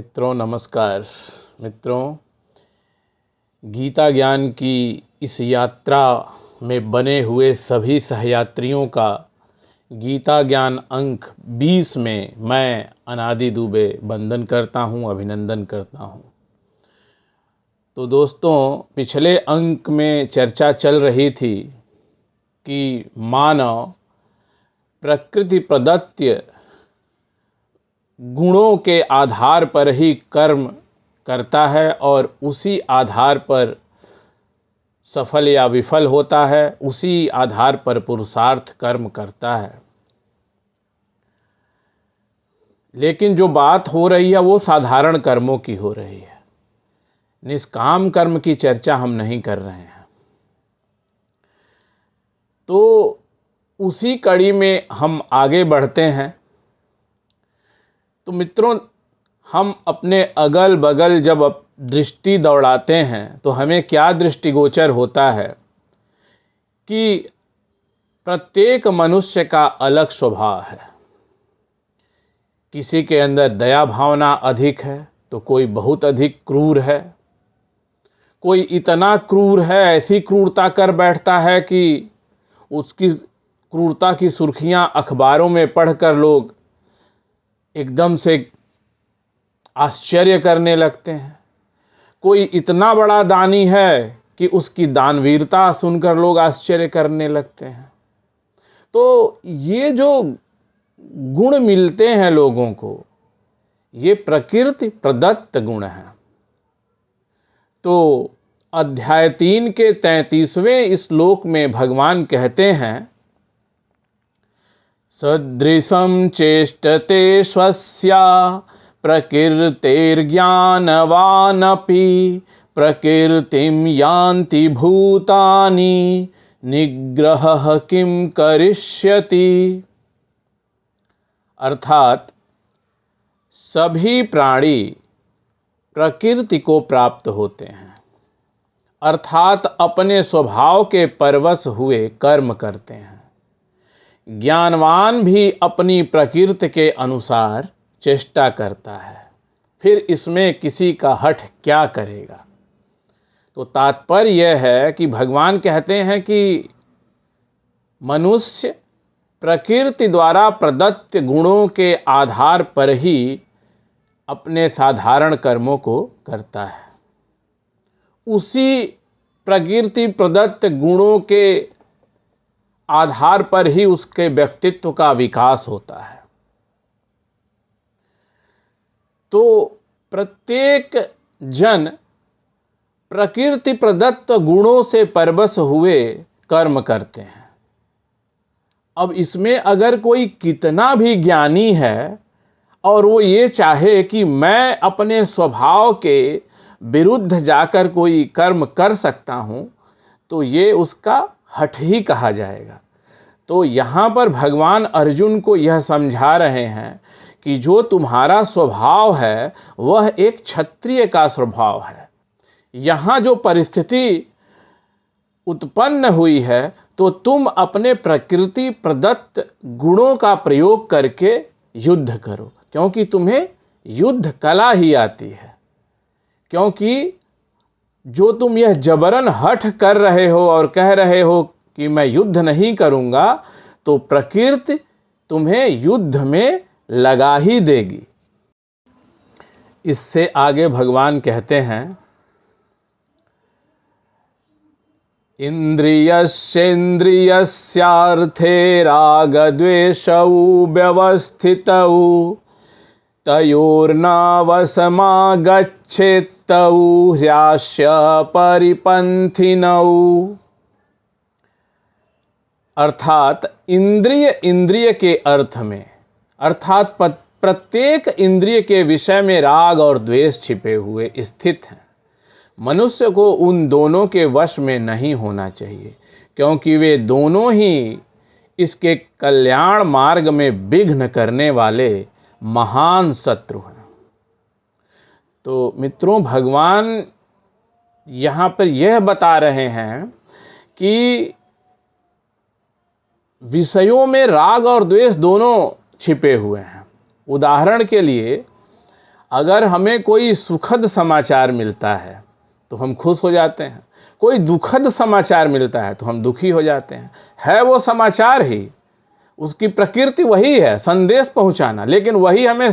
मित्रों नमस्कार। मित्रों, गीता ज्ञान की इस यात्रा में बने हुए सभी सहयात्रियों का गीता ज्ञान अंक 20 में मैं अनादि दुबे वंदन करता हूँ, अभिनंदन करता हूँ। तो दोस्तों, पिछले अंक में चर्चा चल रही थी कि मानव प्रकृति प्रदत्त गुणों के आधार पर ही कर्म करता है और उसी आधार पर सफल या विफल होता है, उसी आधार पर पुरुषार्थ कर्म करता है। लेकिन जो बात हो रही है वो साधारण कर्मों की हो रही है, निष्काम कर्म की चर्चा हम नहीं कर रहे हैं। तो उसी कड़ी में हम आगे बढ़ते हैं। तो मित्रों, हम अपने अगल बगल जब दृष्टि दौड़ाते हैं तो हमें क्या दृष्टिगोचर होता है कि प्रत्येक मनुष्य का अलग स्वभाव है। किसी के अंदर दया भावना अधिक है तो कोई बहुत अधिक क्रूर है, कोई इतना क्रूर है, ऐसी क्रूरता कर बैठता है कि उसकी क्रूरता की सुर्खियां अखबारों में पढ़कर लोग एकदम से आश्चर्य करने लगते हैं। कोई इतना बड़ा दानी है कि उसकी दानवीरता सुनकर लोग आश्चर्य करने लगते हैं। तो ये जो गुण मिलते हैं लोगों को, ये प्रकृति प्रदत्त गुण हैं। तो अध्याय 3 के 33वें श्लोक में भगवान कहते हैं, सदृशं चेष्टते स्वस्या प्रकृतेर्ज्ञानवानपि प्रकृतिं यान्ति भूतानि निग्रहः किं करिष्यति। अर्थात सभी प्राणी प्रकृति को प्राप्त होते हैं, अर्थात अपने स्वभाव के परवश हुए कर्म करते हैं। ज्ञानवान भी अपनी प्रकृति के अनुसार चेष्टा करता है, फिर इसमें किसी का हठ क्या करेगा। तो तात्पर्य यह है कि भगवान कहते हैं कि मनुष्य प्रकृति द्वारा प्रदत्त गुणों के आधार पर ही अपने साधारण कर्मों को करता है। उसी प्रकृति प्रदत्त गुणों के आधार पर ही उसके व्यक्तित्व का विकास होता है। तो प्रत्येक जन प्रकृति प्रदत्त गुणों से परवश हुए कर्म करते हैं। अब इसमें अगर कोई कितना भी ज्ञानी है और वो ये चाहे कि मैं अपने स्वभाव के विरुद्ध जाकर कोई कर्म कर सकता हूँ, तो ये उसका हठ ही कहा जाएगा। तो यहाँ पर भगवान अर्जुन को यह समझा रहे हैं कि जो तुम्हारा स्वभाव है वह एक क्षत्रिय का स्वभाव है। यहाँ जो परिस्थिति उत्पन्न हुई है तो तुम अपने प्रकृति प्रदत्त गुणों का प्रयोग करके युद्ध करो, क्योंकि तुम्हें युद्ध कला ही आती है। क्योंकि जो तुम यह जबरन हठ कर रहे हो और कह रहे हो कि मैं युद्ध नहीं करूंगा, तो प्रकृति तुम्हें युद्ध में लगा ही देगी। इससे आगे भगवान कहते हैं, इंद्रियस्येन्द्रियस्यार्थे रागद्वेषौ व्यवस्थितौ तयोर्नावसमागच्छेत्तौ ह्यास्य परिपन्थिनौ। अर्थात इंद्रिय इंद्रिय के अर्थ में, अर्थात प्रत्येक इंद्रिय के विषय में राग और द्वेष छिपे हुए स्थित हैं। मनुष्य को उन दोनों के वश में नहीं होना चाहिए, क्योंकि वे दोनों ही इसके कल्याण मार्ग में विघ्न करने वाले महान शत्रु हैं। तो मित्रों, भगवान यहाँ पर यह बता रहे हैं कि विषयों में राग और द्वेष दोनों छिपे हुए हैं। उदाहरण के लिए, अगर हमें कोई सुखद समाचार मिलता है तो हम खुश हो जाते हैं, कोई दुखद समाचार मिलता है तो हम दुखी हो जाते हैं। है वो समाचार ही, उसकी प्रकृति वही है, संदेश पहुंचाना, लेकिन वही हमें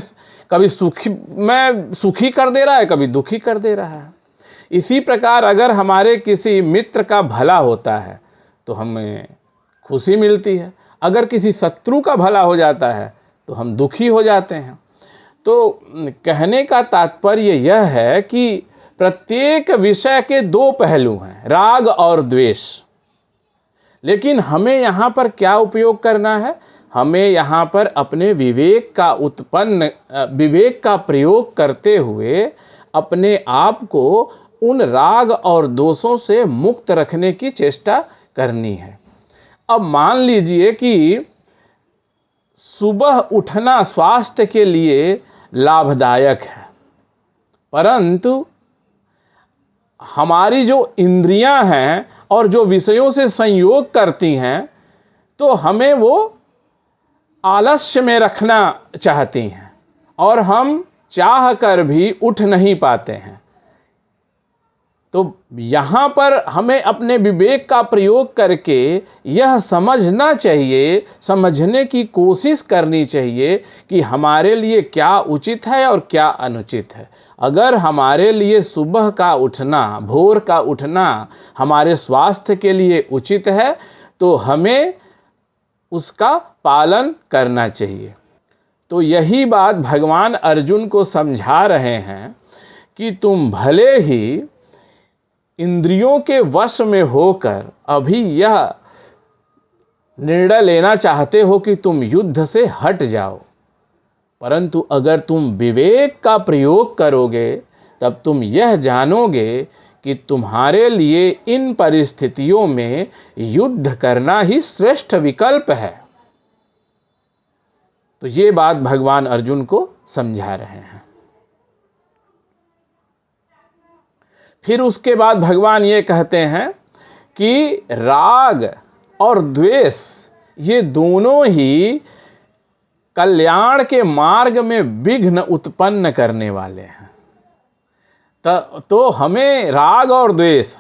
कभी सुखी कर दे रहा है, कभी दुखी कर दे रहा है। इसी प्रकार अगर हमारे किसी मित्र का भला होता है तो हमें खुशी मिलती है, अगर किसी शत्रु का भला हो जाता है तो हम दुखी हो जाते हैं। तो कहने का तात्पर्य यह है कि प्रत्येक विषय के दो पहलू हैं, राग और द्वेष। लेकिन हमें यहाँ पर क्या उपयोग करना है? हमें यहाँ पर अपने विवेक का प्रयोग करते हुए अपने आप को उन राग और दोषों से मुक्त रखने की चेष्टा करनी है। अब मान लीजिए कि सुबह उठना स्वास्थ्य के लिए लाभदायक है, परंतु हमारी जो इंद्रियां हैं और जो विषयों से संयोग करती हैं तो हमें वो आलस्य में रखना चाहती हैं और हम चाह कर भी उठ नहीं पाते हैं। तो यहाँ पर हमें अपने विवेक का प्रयोग करके यह समझना चाहिए, समझने की कोशिश करनी चाहिए कि हमारे लिए क्या उचित है और क्या अनुचित है। अगर हमारे लिए सुबह का उठना, भोर का उठना हमारे स्वास्थ्य के लिए उचित है तो हमें उसका पालन करना चाहिए। तो यही बात भगवान अर्जुन को समझा रहे हैं कि तुम भले ही इंद्रियों के वश में होकर अभी यह निर्णय लेना चाहते हो कि तुम युद्ध से हट जाओ, परंतु अगर तुम विवेक का प्रयोग करोगे तब तुम यह जानोगे कि तुम्हारे लिए इन परिस्थितियों में युद्ध करना ही श्रेष्ठ विकल्प है। तो ये बात भगवान अर्जुन को समझा रहे हैं। फिर उसके बाद भगवान ये कहते हैं कि राग और द्वेष ये दोनों ही कल्याण के मार्ग में विघ्न उत्पन्न करने वाले हैं। तो हमें राग और द्वेष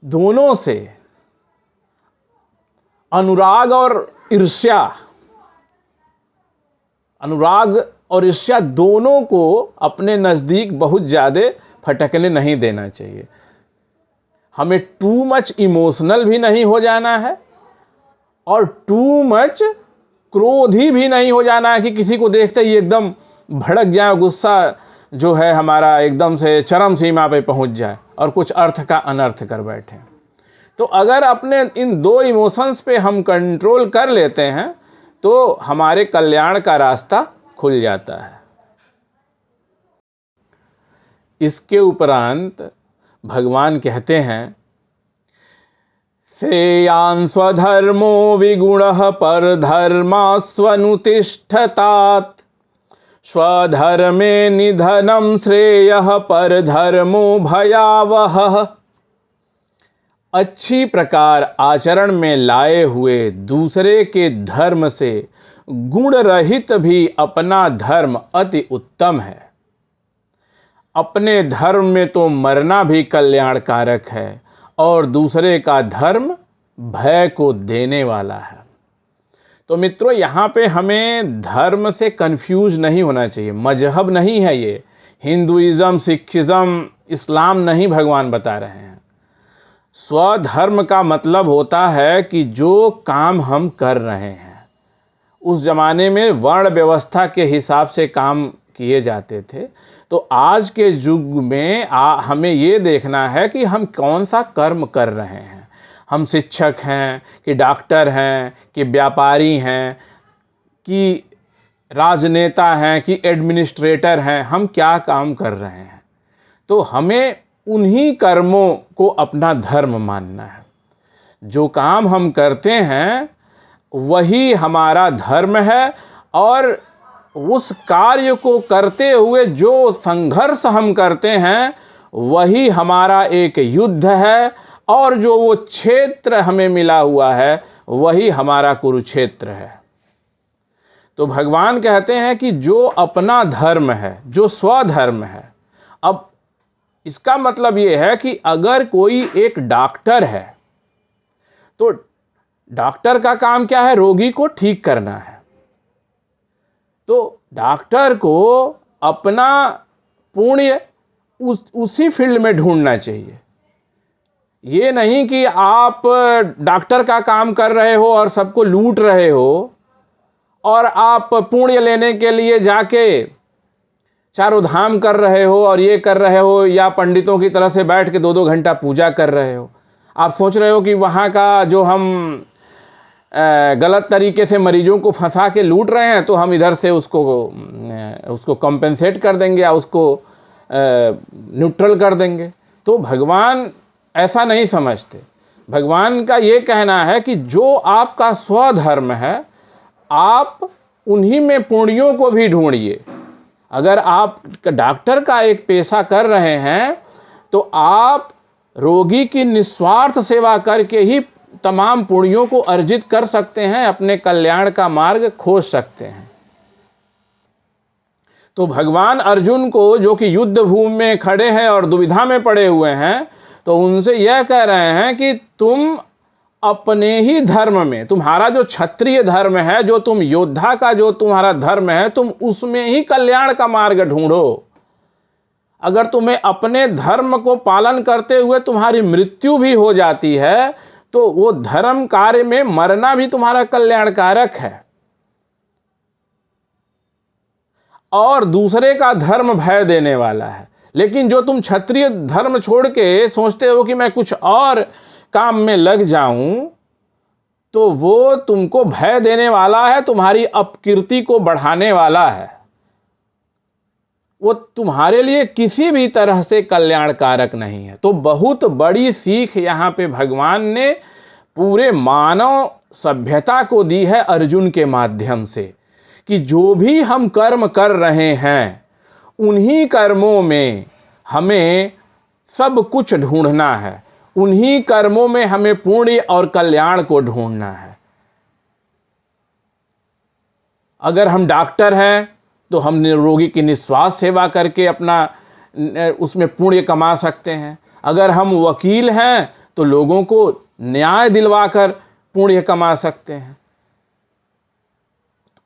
दोनों से, अनुराग और ईर्ष्या दोनों को अपने नज़दीक बहुत ज़्यादा फटकने नहीं देना चाहिए। हमें टू मच इमोशनल भी नहीं हो जाना है और टू मच क्रोधी भी नहीं हो जाना है कि किसी को देखते ही एकदम भड़क जाए, गुस्सा जो है हमारा एकदम से चरम सीमा पे पहुंच जाए और कुछ अर्थ का अनर्थ कर बैठे। तो अगर अपने इन दो इमोशंस पे हम कंट्रोल कर लेते हैं तो हमारे कल्याण का रास्ता खुल जाता है। इसके उपरांत भगवान कहते हैं, श्रेयान् स्वधर्मो विगुणः परधर्मात् स्वनुतिष्ठतात्, स्वधर्मे निधनं श्रेयः परधर्मो भयावहः। अच्छी प्रकार आचरण में लाए हुए दूसरे के धर्म से गुण रहित भी अपना धर्म अति उत्तम है। अपने धर्म में तो मरना भी कल्याणकारक है और दूसरे का धर्म भय को देने वाला है। तो मित्रों, यहाँ पे हमें धर्म से कंफ्यूज नहीं होना चाहिए। मजहब नहीं है ये, हिंदुइज़्म, सिखिज़्म, इस्लाम नहीं भगवान बता रहे हैं। स्वधर्म का मतलब होता है कि जो काम हम कर रहे हैं, उस ज़माने में वर्ण व्यवस्था के हिसाब से काम किए जाते थे, तो आज के युग में हमें ये देखना है कि हम कौन सा कर्म कर रहे हैं। हम शिक्षक हैं कि डॉक्टर हैं कि व्यापारी हैं कि राजनेता हैं कि एडमिनिस्ट्रेटर हैं, हम क्या काम कर रहे हैं। तो हमें उन्हीं कर्मों को अपना धर्म मानना है। जो काम हम करते हैं वही हमारा धर्म है और उस कार्य को करते हुए जो संघर्ष हम करते हैं वही हमारा एक युद्ध है और जो वो क्षेत्र हमें मिला हुआ है वही हमारा कुरुक्षेत्र है। तो भगवान कहते हैं कि जो अपना धर्म है, जो स्वधर्म है, अब इसका मतलब ये है कि अगर कोई एक डॉक्टर है तो डॉक्टर का काम क्या है? रोगी को ठीक करना है। तो डॉक्टर को अपना पुण्य उसी फील्ड में ढूंढना चाहिए। ये नहीं कि आप डॉक्टर का काम कर रहे हो और सबको लूट रहे हो और आप पुण्य लेने के लिए जाके चारों धाम कर रहे हो और ये कर रहे हो, या पंडितों की तरह से बैठ के 2-2 घंटा पूजा कर रहे हो। आप सोच रहे हो कि वहाँ का जो हम गलत तरीके से मरीजों को फंसा के लूट रहे हैं तो हम इधर से उसको कंपेंसेट कर देंगे या उसको न्यूट्रल कर देंगे। तो भगवान ऐसा नहीं समझते। भगवान का ये कहना है कि जो आपका स्वधर्म है, आप उन्हीं में पुण्यों को भी ढूंढिए। अगर आप डॉक्टर का एक पेशा कर रहे हैं तो आप रोगी की निस्वार्थ सेवा करके ही तमाम पुण्यों को अर्जित कर सकते हैं, अपने कल्याण का मार्ग खोज सकते हैं। तो भगवान अर्जुन को, जो कि युद्ध भूमि में खड़े हैं और दुविधा में पड़े हुए हैं, तो उनसे यह कह रहे हैं कि तुम अपने ही धर्म में, तुम्हारा जो क्षत्रिय धर्म है, जो तुम योद्धा का जो तुम्हारा धर्म है, तुम उसमें ही कल्याण का मार्ग ढूंढो। अगर तुम्हें अपने धर्म को पालन करते हुए तुम्हारी मृत्यु भी हो जाती है तो वो धर्म कार्य में मरना भी तुम्हारा कल्याणकारक है। और दूसरे का धर्म भय देने वाला है। लेकिन जो तुम क्षत्रिय धर्म छोड़ के सोचते हो कि मैं कुछ और काम में लग जाऊं, तो वो तुमको भय देने वाला है, तुम्हारी अपकीर्ति को बढ़ाने वाला है। वो तुम्हारे लिए किसी भी तरह से कल्याणकारक नहीं है। तो बहुत बड़ी सीख यहाँ पे भगवान ने पूरे मानव सभ्यता को दी है अर्जुन के माध्यम से, कि जो भी हम कर्म कर रहे हैं उन्हीं कर्मों में हमें सब कुछ ढूंढना है, उन्हीं कर्मों में हमें पुण्य और कल्याण को ढूंढना है। अगर हम डॉक्टर हैं तो हम रोगी की निस्वार्थ सेवा करके अपना उसमें पुण्य कमा सकते हैं। अगर हम वकील हैं तो लोगों को न्याय दिलवाकर पुण्य कमा सकते हैं।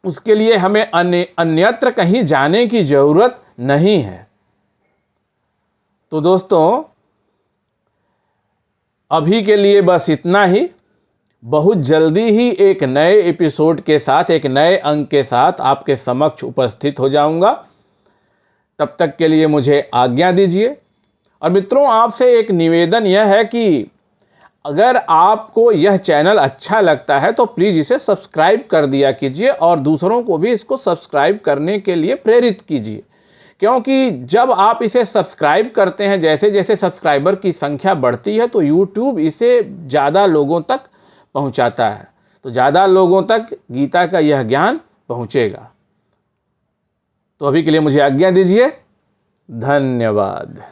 उसके लिए हमें अन्यत्र कहीं जाने की जरूरत नहीं है। तो दोस्तों, अभी के लिए बस इतना ही। बहुत जल्दी ही एक नए एपिसोड के साथ, एक नए अंक के साथ आपके समक्ष उपस्थित हो जाऊंगा। तब तक के लिए मुझे आज्ञा दीजिए। और मित्रों, आपसे एक निवेदन यह है कि अगर आपको यह चैनल अच्छा लगता है तो प्लीज़ इसे सब्सक्राइब कर दिया कीजिए और दूसरों को भी इसको सब्सक्राइब करने के लिए प्रेरित कीजिए। क्योंकि जब आप इसे सब्सक्राइब करते हैं, जैसे जैसे सब्सक्राइबर की संख्या बढ़ती है तो यूट्यूब इसे ज़्यादा लोगों तक पहुंचाता है, तो ज़्यादा लोगों तक गीता का यह ज्ञान पहुंचेगा। तो अभी के लिए मुझे आज्ञा दीजिए। धन्यवाद।